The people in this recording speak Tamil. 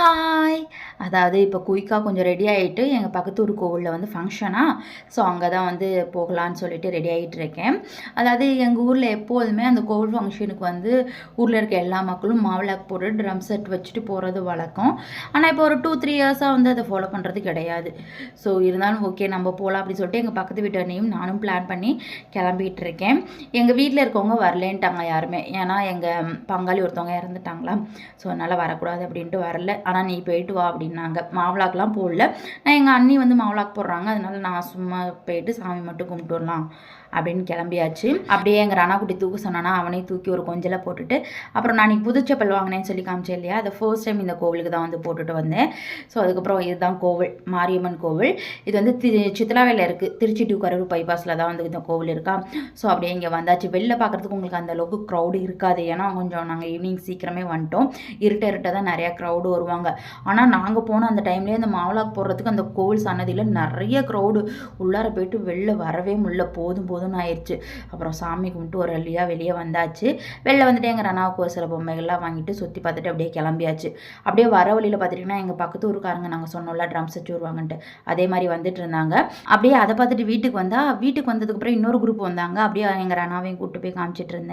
ஹாய்! அதாவது இப்போ குயிக்காக கொஞ்சம் ரெடி ஆகிட்டு எங்கள் பக்கத்து ஊர் கோவிலில் வந்து ஃபங்க்ஷனா, ஸோ அங்கே தான் வந்து போகலான்னு சொல்லிட்டு ரெடி ஆகிட்டு இருக்கேன். அதாவது எங்கள் ஊரில் எப்போதுமே அந்த கோவில் ஃபங்க்ஷனுக்கு வந்து ஊரில் இருக்க எல்லா மக்களும் மாவிளக்கு போட்டு ட்ரம் செட் வச்சுட்டு போகிறது வழக்கம். ஆனால் இப்போ ஒரு 2-3 இயர்ஸாக வந்து அதை ஃபாலோ பண்ணுறது கிடையாது. ஸோ இருந்தாலும் ஓகே நம்ம போகலாம் அப்படின்னு சொல்லிட்டு எங்கள் பக்கத்து வீட்டனையும் நானும் பிளான் பண்ணி கிளம்பிகிட்டு இருக்கேன். எங்கள் வீட்டில் இருக்கவங்க வரலேன்ட்டாங்க யாருமே. ஏன்னா எங்கள் பங்காளி ஒருத்தவங்க இறந்துட்டாங்களா, ஸோ அதனால் வரக்கூடாது அப்படின்ட்டு வரல. ஆனால் நீ போயிட்டு வா அப்படின்னாங்க. மாவிளாக்கெலாம் போடல. நான் எங்கள் அண்ணி வந்து மாவிளாக்கு போடுறாங்க, அதனால நான் சும்மா போயிட்டு சாமி மட்டும் கும்பிட்டு வரலாம் அப்படின்னு கிளம்பியாச்சு. அப்படியே எங்கள் ராணாக்குட்டி தூக்க சொன்னானா அவனையும் தூக்கி ஒரு கொஞ்சலை போட்டுட்டு, அப்புறம் நான் இன்னைக்கு புதுச்சப்பல் வாங்கினேன்னு சொல்லி காமிச்சேன் இல்லையா, அதை ஃபர்ஸ்ட் டைம் இந்த கோவிலுக்கு தான் வந்து போட்டுட்டு வந்தேன். ஸோ அதுக்கப்புறம் இதுதான் கோவில், மாரியம்மன் கோவில். இது வந்து சித்தலாவையில் இருக்குது. திருச்சி டு கரூர் பைபாஸில் தான் வந்து இந்த கோவில் இருக்கா. ஸோ அப்படியே இங்கே வந்தாச்சு. வெளில பார்க்குறதுக்கு உங்களுக்கு அந்த அளவுக்கு க்ரௌடு இருக்காது. ஏன்னா கொஞ்சம் நாங்கள் ஈவினிங் சீக்கிரமே வந்துட்டோம். இருட்ட தான் நிறையா க்ரௌடு வருவாங்க. ஆனால் நாங்கள் போன அந்த டைம்லேயே அந்த மாவிளாக்கு போடுறதுக்கு அந்த கோவில் சன்னதியில் நிறைய க்ரௌடு. உள்ளார போயிட்டு வெளில வரவே முடியல. போதும்னு ஆயிடுச்சு. அப்புறம் சாமி கும்பிட்டு ஒரு வழியாக வெளியே வந்தாச்சு. வெளில வந்துட்டு எங்கள் ரனாவுக்கு ஒரு சில பொம்மைகள்லாம் வாங்கிட்டு சுற்றி பார்த்துட்டு அப்படியே கிளம்பியாச்சு. அப்படியே வர வழியில் பார்த்துட்டிங்கன்னா எங்கள் பக்கத்து ஊருக்காரங்க நாங்கள் சொன்னோம்ல ட்ரம்ஸ் வச்சு வருவாங்கன்ட்டு, அதே மாதிரி வந்துட்டு இருந்தாங்க. அப்படியே அதை பார்த்துட்டு வீட்டுக்கு வந்ததுக்கப்புறம் இன்னொரு குரூப் வந்தாங்க. அப்படியே எங்கள் ரனாவையும் கூப்பிட்டு போய் காமிச்சிட்டு இருந்தேன்.